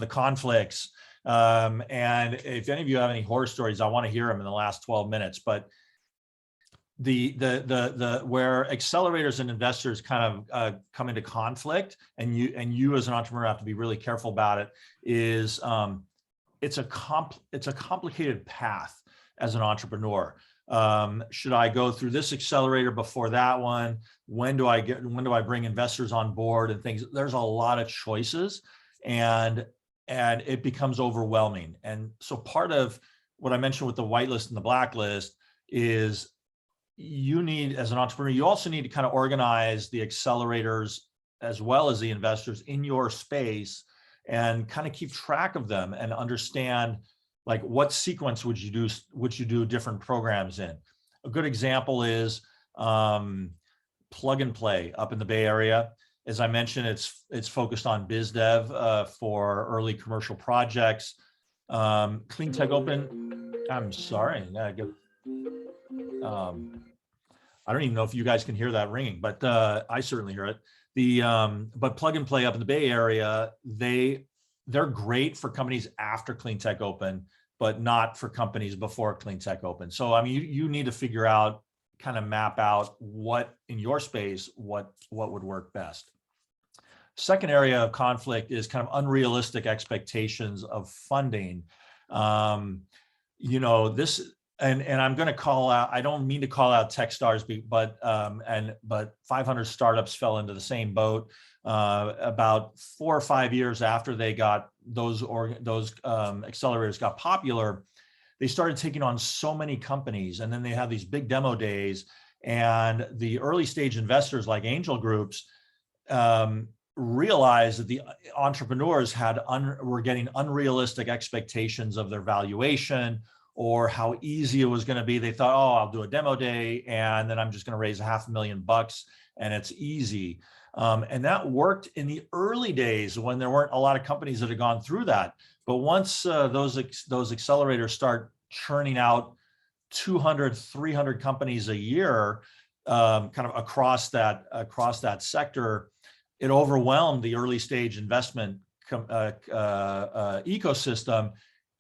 conflicts. And if any of you have any horror stories, I want to hear them in the last 12 minutes. But the where accelerators and investors kind of come into conflict, and you as an entrepreneur have to be really careful about it, is it's a complicated path as an entrepreneur. Should I go through this accelerator before that one? When do I bring investors on board and things? There's a lot of choices, and it becomes overwhelming. And so part of what I mentioned with the whitelist and the blacklist is you need, as an entrepreneur, you also need to kind of organize the accelerators as well as the investors in your space and kind of keep track of them and understand like what sequence would you do different programs in. A good example is Plug and Play up in the Bay Area. As I mentioned, it's focused on biz dev for early commercial projects. Cleantech Open, I'm sorry, I don't even know if you guys can hear that ringing, but I certainly hear it. But Plug and Play up in the Bay Area, they're great for companies after Cleantech Open, but not for companies before Cleantech Open. So I mean, you need to figure out, kind of map out what in your space, what would work best. Second area of conflict is kind of unrealistic expectations of funding. You know, this, and I'm going to call out, I don't mean to call out Techstars, but 500 startups fell into the same boat. About 4 or 5 years after they got those accelerators got popular, they started taking on so many companies, and then they have these big demo days, and the early stage investors like angel groups realized that the entrepreneurs were getting unrealistic expectations of their valuation or how easy it was going to be. They thought, oh, I'll do a demo day and then I'm just going to raise $500,000 and it's easy. And that worked in the early days when there weren't a lot of companies that had gone through that. But once those accelerators start churning out 200, 300 companies a year, kind of across that sector, it overwhelmed the early stage investment ecosystem,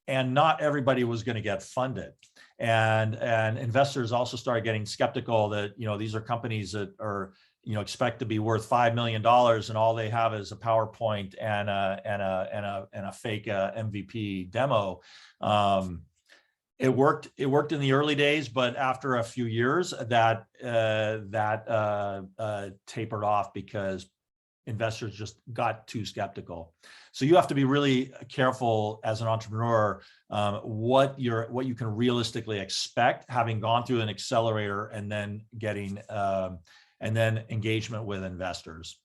and not everybody was going to get funded. And investors also started getting skeptical that, you know, these are companies that are, you know, expect to be worth $5 million, and all they have is a PowerPoint and a fake MVP demo. It worked in the early days, but after a few years, that tapered off because investors just got too skeptical. So you have to be really careful as an entrepreneur what you can realistically expect, having gone through an accelerator and then getting and then engagement with investors.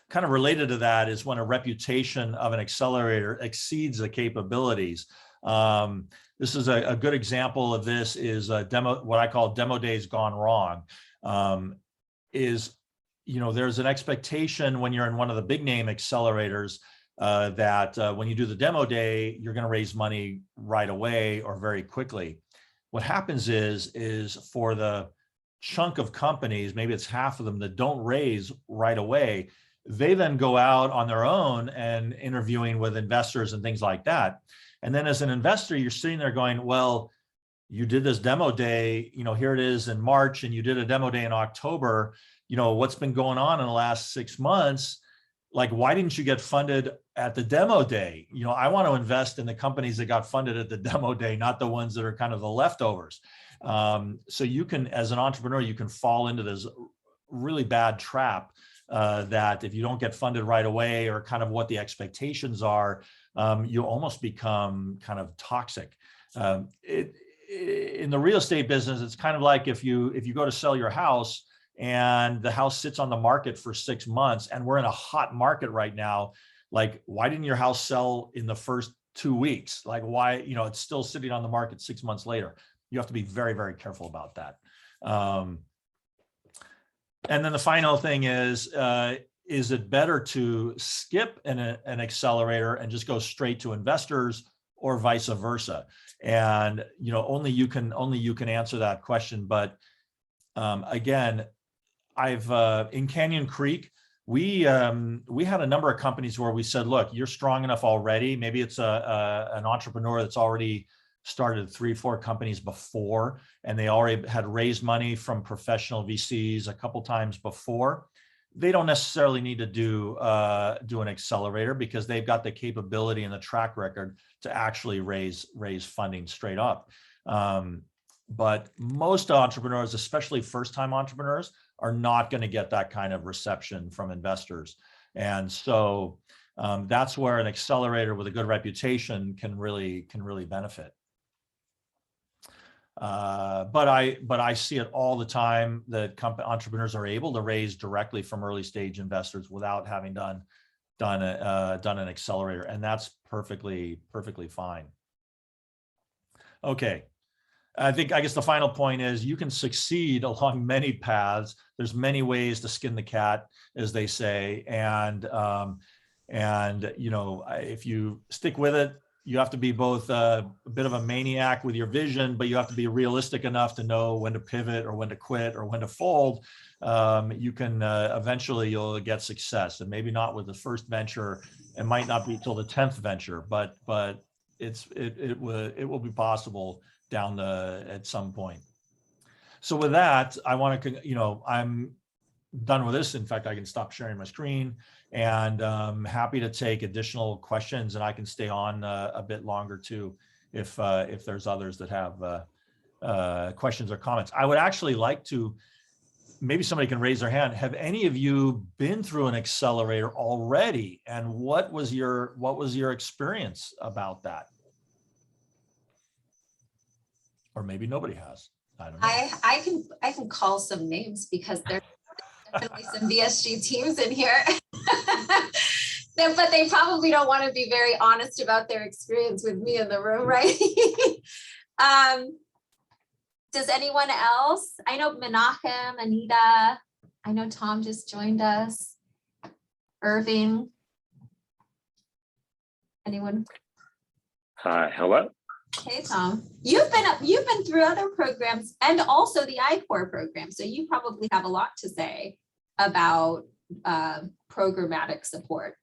Kind of related to that is when a reputation of an accelerator exceeds the capabilities. This is a good example of this is a demo, what I call demo days gone wrong. You know, there's an expectation when you're in one of the big name accelerators that when you do the demo day, you're going to raise money right away or very quickly. What happens is for the chunk of companies, maybe it's half of them that don't raise right away, they then go out on their own and interviewing with investors and things like that. And then as an investor, you're sitting there going, well, you did this demo day, you know, here it is in March, and you did a demo day in October. You know, what's been going on in the last 6 months? Like, why didn't you get funded at the demo day? You know, I want to invest in the companies that got funded at the demo day, not the ones that are kind of the leftovers. So you can, as an entrepreneur, you can fall into this really bad trap that if you don't get funded right away, or kind of what the expectations are, you almost become kind of toxic. In the real estate business, it's kind of like if you go to sell your house and the house sits on the market for 6 months, and we're in a hot market right now, like, why didn't your house sell in the first 2 weeks? Like, why, you know, it's still sitting on the market 6 months later. You have to be very, very careful about that. And then the final thing is it better to skip an accelerator and just go straight to investors, or vice versa? And, you know, only you can answer that question. But again, in Canyon Creek, we had a number of companies where we said, look, you're strong enough already. Maybe it's an entrepreneur that's already started 3 or 4 companies before, and they already had raised money from professional VCs a couple times before. They don't necessarily need to do an accelerator, because they've got the capability and the track record to actually raise funding straight up. But most entrepreneurs, especially first-time entrepreneurs, are not going to get that kind of reception from investors. And so that's where an accelerator with a good reputation can really benefit. But I see it all the time that entrepreneurs are able to raise directly from early stage investors without having done an accelerator, and that's perfectly fine. Okay. I guess the final point is you can succeed along many paths. There's many ways to skin the cat, as they say. And if you stick with it, you have to be both a bit of a maniac with your vision, but you have to be realistic enough to know when to pivot or when to quit or when to fold. You can eventually you'll get success, and maybe not with the first venture. It might not be till the 10th venture, but it will be possible at some point. So with that, I want to, I'm done with this. In fact, I can stop sharing my screen, and happy to take additional questions, and I can stay on a bit longer too, if there's others that have questions or comments. I would actually like to, maybe somebody can raise their hand. Have any of you been through an accelerator already? And what was your experience about that? Or maybe nobody has. I don't know. I can call some names because there's definitely some VSG teams in here. But they probably don't want to be very honest about their experience with me in the room, right? Does anyone else? I know Menachem, Anita. I know Tom just joined us. Irving. Anyone? Hi, hello. Hey, Tom. You've been through other programs and also the I4 program, so you probably have a lot to say about programmatic support.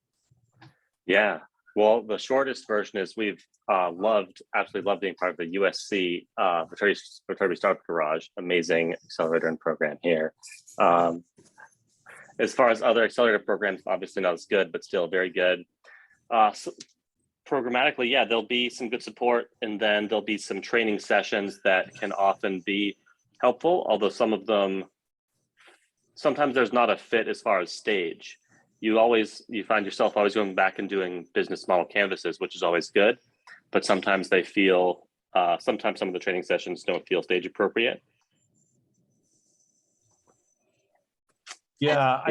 Yeah, well, the shortest version is we've absolutely loved being part of the USC Fraternity Startup Garage, amazing accelerator and program here. As far as other accelerator programs, obviously not as good, but still very good. So programmatically, yeah, there'll be some good support, and then there'll be some training sessions that can often be helpful, although some of them, sometimes there's not a fit as far as stage. You find yourself always going back and doing business model canvases, which is always good, but sometimes they feel, sometimes some of the training sessions don't feel stage appropriate. Yeah,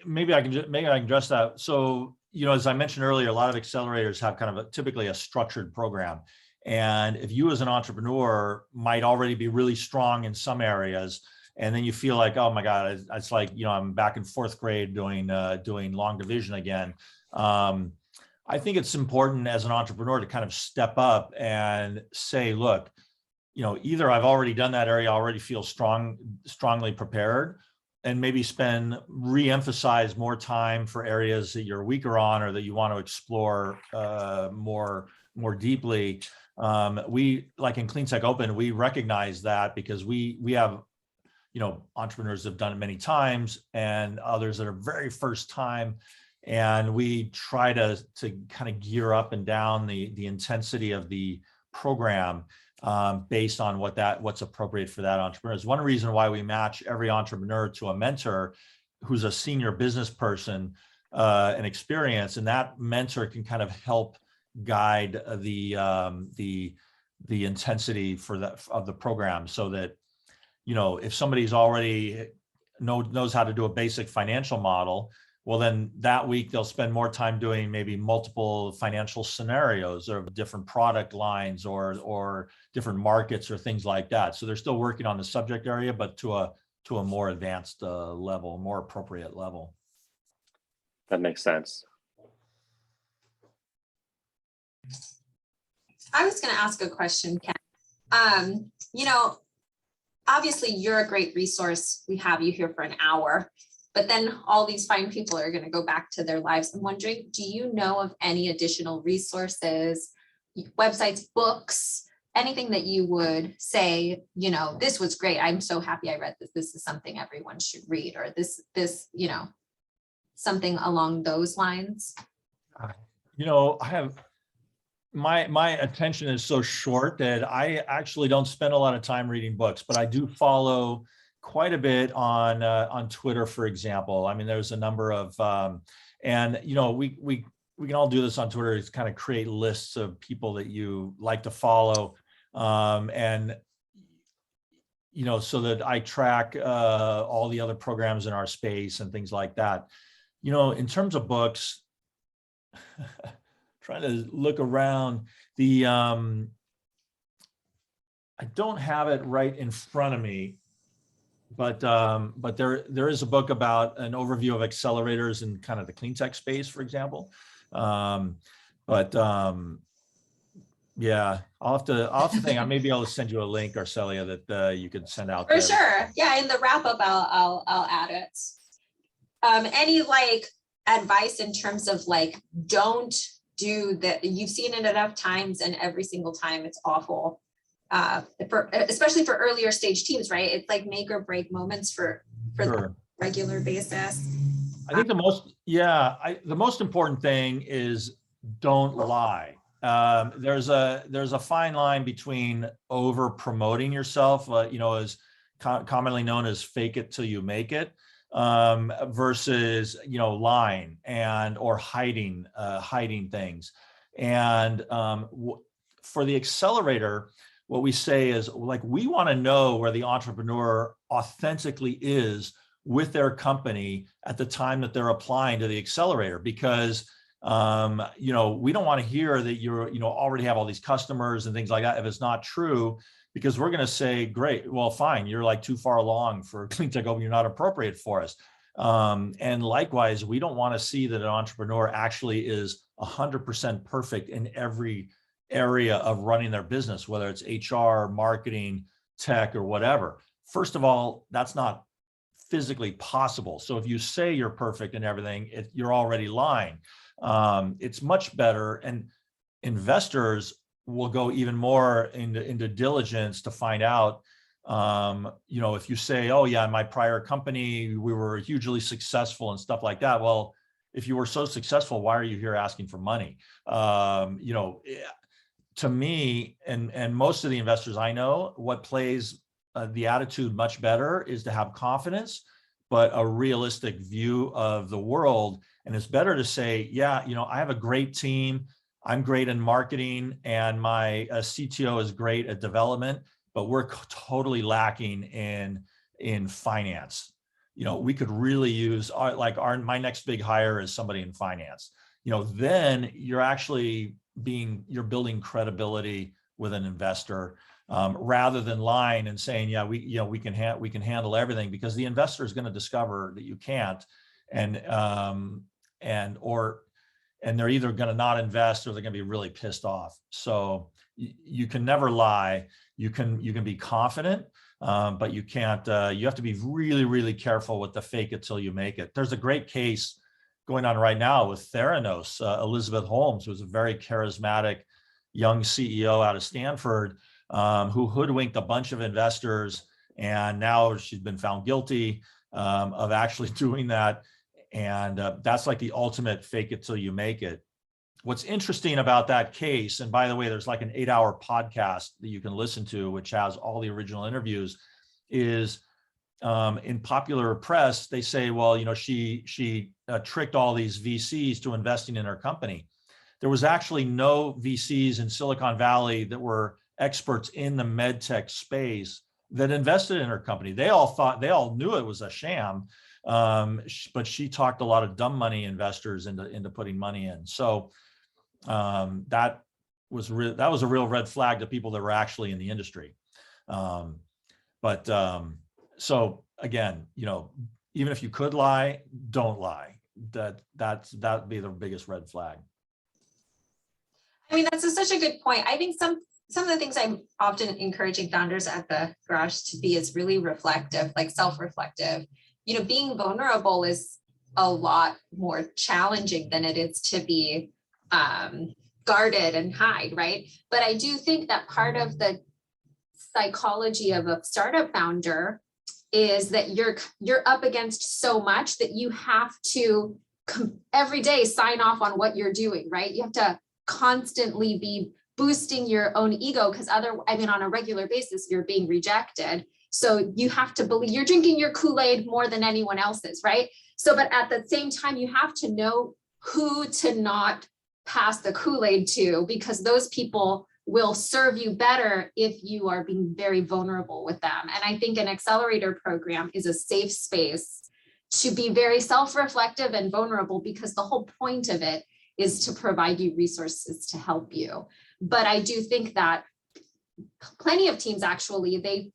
maybe I can address that. So, as I mentioned earlier, a lot of accelerators have kind of typically a structured program. And if you as an entrepreneur might already be really strong in some areas, and then you feel like, oh my God, it's like, I'm back in fourth grade doing long division again. I think it's important as an entrepreneur to kind of step up and say, look, either I've already done that area, I already feel strongly prepared, and maybe re-emphasize more time for areas that you're weaker on or that you want to explore more deeply. We, like in Cleantech Open, we recognize that because we have, entrepreneurs have done it many times and others that are very first time. And we try to kind of gear up and down the intensity of the program based on what's appropriate for that entrepreneur. It's one reason why we match every entrepreneur to a mentor who's a senior business person and experience, and that mentor can kind of help guide the intensity of the program, so that if somebody's already knows how to do a basic financial model, well, then that week they'll spend more time doing maybe multiple financial scenarios or different product lines or different markets or things like that. So they're still working on the subject area, but to a more advanced level, more appropriate level. That makes sense. I was going to ask a question, Ken. Obviously you're a great resource. We have you here for an hour. But then all these fine people are going to go back to their lives. I'm wondering, do you know of any additional resources, websites, books, anything that you would say, this was great. I'm so happy I read this. This is something everyone should read, or this, something along those lines? I have my attention is so short that I actually don't spend a lot of time reading books, but I do follow quite a bit on Twitter, for example. I mean, there's a number of, we can all do this on Twitter. It's kind of create lists of people that you like to follow. And so that I track all the other programs in our space and things like that. In terms of books, trying to look around, I don't have it right in front of me, but there is a book about an overview of accelerators in kind of the cleantech space, for example. Yeah, I'll have to think. I may be able to send you a link, Arcelia, that you could send out For there. sure. Yeah, in the wrap up, I'll add it. Any like advice in terms of like, don't do that? You've seen it enough times, and every single time it's awful. Especially for earlier stage teams, right? It's like make or break moments for Sure. the regular basis. I think the most important thing is don't lie. There's a fine line between over promoting yourself, as commonly known as fake it till you make it, versus lying or hiding things. And for the accelerator, what we say is like, we want to know where the entrepreneur authentically is with their company at the time that they're applying to the accelerator, because we don't want to hear that you're already have all these customers and things like that if it's not true, because we're going to say, great, well, fine, you're like too far along for Cleantech Open, you're not appropriate for us. And likewise, we don't want to see that an entrepreneur actually is 100% perfect in every area of running their business, whether it's HR, marketing, tech, or whatever. First of all, that's not physically possible. So if you say you're perfect in everything, you're already lying. It's much better, and investors will go even more into diligence to find out, if you say, oh yeah, in my prior company, we were hugely successful and stuff like that. Well, if you were so successful, why are you here asking for money? To me, and most of the investors I know, what plays the attitude much better is to have confidence, but a realistic view of the world. And it's better to say, yeah, I have a great team. I'm great in marketing, and my CTO is great at development, but we're totally lacking in finance. We could really use my next big hire is somebody in finance. Then you're building credibility with an investor, rather than lying and saying, yeah, we can handle everything, because the investor is going to discover that you can't, and they're either going to not invest or they're going to be really pissed off. So you can never lie. You can be confident, but you can't. You have to be really, really careful with the fake it till you make it. There's a great case going on right now with Theranos. Elizabeth Holmes was a very charismatic young CEO out of Stanford, who hoodwinked a bunch of investors, and now she's been found guilty of actually doing that. And that's like the ultimate fake it till you make it. What's interesting about that case, and by the way, there's like an 8-hour podcast that you can listen to, which has all the original interviews, is in popular press, they say, well, she tricked all these VCs to investing in her company. There was actually no VCs in Silicon Valley that were experts in the med tech space that invested in her company. They all knew it was a sham, but she talked a lot of dumb money investors into putting money in. So that was a real red flag to people that were actually in the industry. So again, even if you could lie, don't lie. That'd be the biggest red flag. I mean, that's such a good point. I think some of the things I'm often encouraging founders at the garage to be is really reflective, like self-reflective. Being vulnerable is a lot more challenging than it is to be guarded and hide, right? But I do think that part of the psychology of a startup founder is that you're up against so much that you have to every day sign off on what you're doing, right? You have to constantly be boosting your own ego, because on a regular basis, you're being rejected. So you have to believe you're drinking your Kool-Aid more than anyone else's, right? So, but at the same time, you have to know who to not pass the Kool-Aid to, because those people will serve you better if you are being very vulnerable with them. And I think an accelerator program is a safe space to be very self-reflective and vulnerable, because the whole point of it is to provide you resources to help you. But I do think that plenty of teams actually, they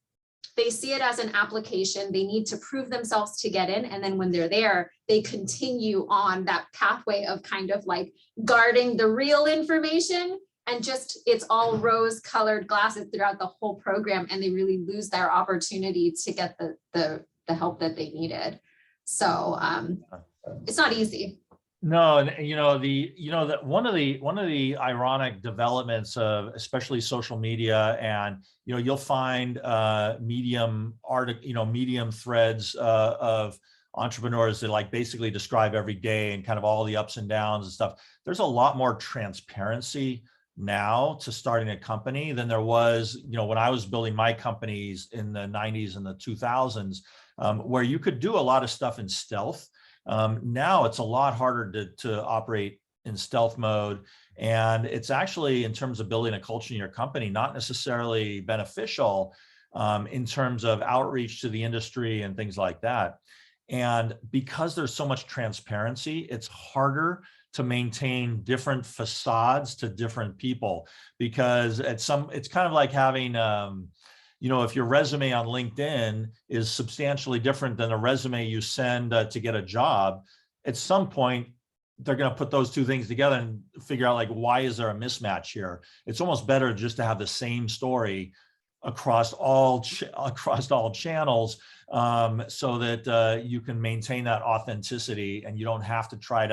see it as an application. They need to prove themselves to get in. And then when they're there, they continue on that pathway of kind of like guarding the real information, and just it's all rose colored glasses throughout the whole program. And they really lose their opportunity to get the help that they needed. So it's not easy. No, and that one of the ironic developments of especially social media, and you'll find medium threads of entrepreneurs that like basically describe every day and kind of all the ups and downs and stuff. There's a lot more transparency now to starting a company than there was, when I was building my companies in the 90s and the 2000s, where you could do a lot of stuff in stealth. Now it's a lot harder to operate in stealth mode. And it's actually, in terms of building a culture in your company, not necessarily beneficial in terms of outreach to the industry and things like that. And because there's so much transparency, it's harder to maintain different facades to different people, because it's kind of like having, if your resume on LinkedIn is substantially different than a resume you send to get a job, at some point, they're going to put those two things together and figure out, like, why is there a mismatch here? It's almost better just to have the same story across all channels, so that you can maintain that authenticity, and you don't even have to try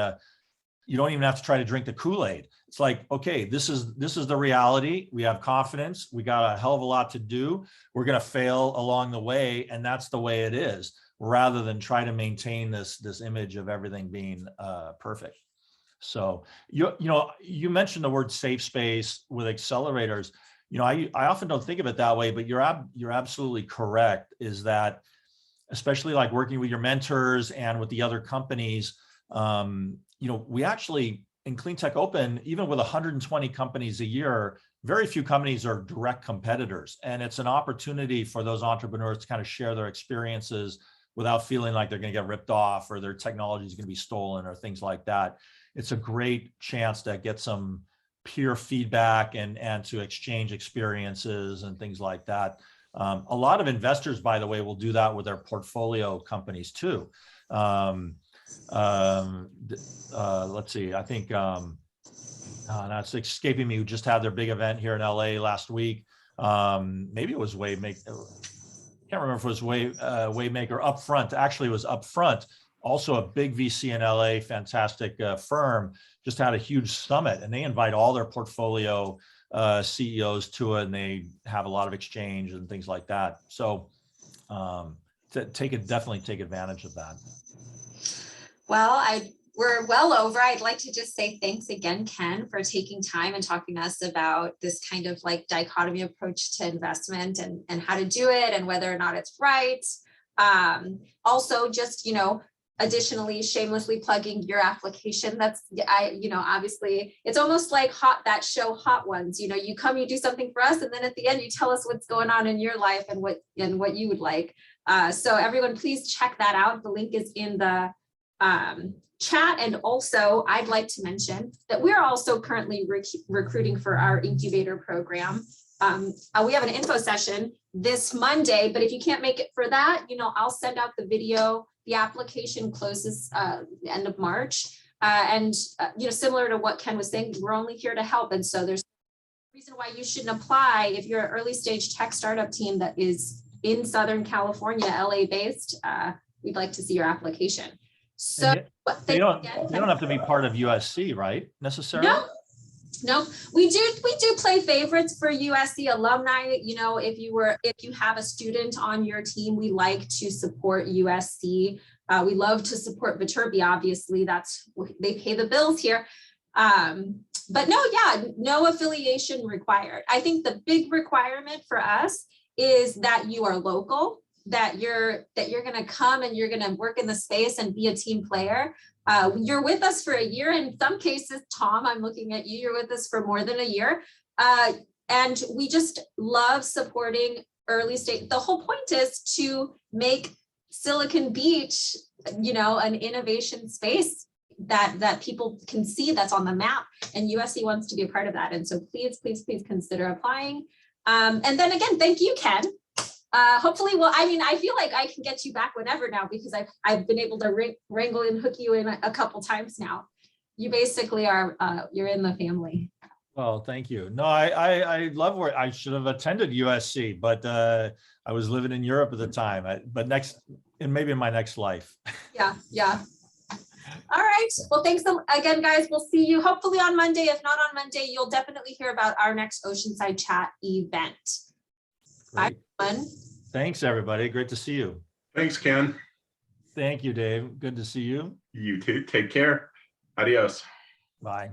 to drink the Kool-Aid. It's like, okay, this is the reality. We have confidence. We got a hell of a lot to do. We're going to fail along the way, and that's the way it is, rather than try to maintain this image of everything being perfect. So you mentioned the word safe space with accelerators. I often don't think of it that way, but you're absolutely correct. Is that, especially like working with your mentors and with the other companies, we actually, in Cleantech Open, even with 120 companies a year, very few companies are direct competitors. And it's an opportunity for those entrepreneurs to kind of share their experiences without feeling like they're going to get ripped off or their technology is going to be stolen or things like that. It's a great chance to get some peer feedback and to exchange experiences and things like that. A lot of investors, by the way, will do that with their portfolio companies too. Let's see, I think that's escaping me, who just had their big event here in LA last week. Maybe it was Wavemaker. Can't remember if it was Wavemaker. Upfront, actually, it was Upfront, also a big VC in LA, fantastic firm, just had a huge summit, and they invite all their portfolio CEOs to it, and they have a lot of exchange and things like that. So definitely take advantage of that. Well, we're well over. I'd like to just say thanks again, Ken, for taking time and talking to us about this kind of like dichotomy approach to investment and how to do it and whether or not it's right. Also, just, additionally, shamelessly plugging your application. Obviously, it's almost like that show Hot Ones. You come, you do something for us, and then at the end, you tell us what's going on in your life and what you would like. So everyone, please check that out. The link is in the chat. And also, I'd like to mention that we're also currently recruiting for our incubator program. We have an info session this Monday, but if you can't make it for that, I'll send out the video. The application closes end of March. Similar to what Ken was saying, we're only here to help. And so there's a reason why you shouldn't apply if you're an early stage tech startup team that is in Southern California, LA based. We'd like to see your application. So they don't have to be part of USC, right? Necessarily? No, we do play favorites for USC alumni. If you have a student on your team, we like to support USC. We love to support Viterbi, obviously. They pay the bills here. But no affiliation required. I think the big requirement for us is that you are local, that you're going to come and you're going to work in the space and be a team player. You're with us for a year. In some cases, Tom, I'm looking at you, you're with us for more than a year. And we just love supporting early stage. The whole point is to make Silicon Beach, an innovation space that people can see, that's on the map, and USC wants to be a part of that. And so please consider applying. And then again, thank you, Ken. Hopefully, I feel like I can get you back whenever now, because I've been able to wrangle and hook you in a couple times now. You basically are, you're in the family. Well, thank you. No, I love where I should have attended USC, but I was living in Europe at the time. Maybe in my next life. Yeah. All right. Well, thanks again, guys. We'll see you hopefully on Monday. If not on Monday, you'll definitely hear about our next Oceanside Chat event. Great. Bye, everyone. Thanks, everybody. Great to see you. Thanks, Ken. Thank you, Dave. Good to see you. You too. Take care. Adios. Bye.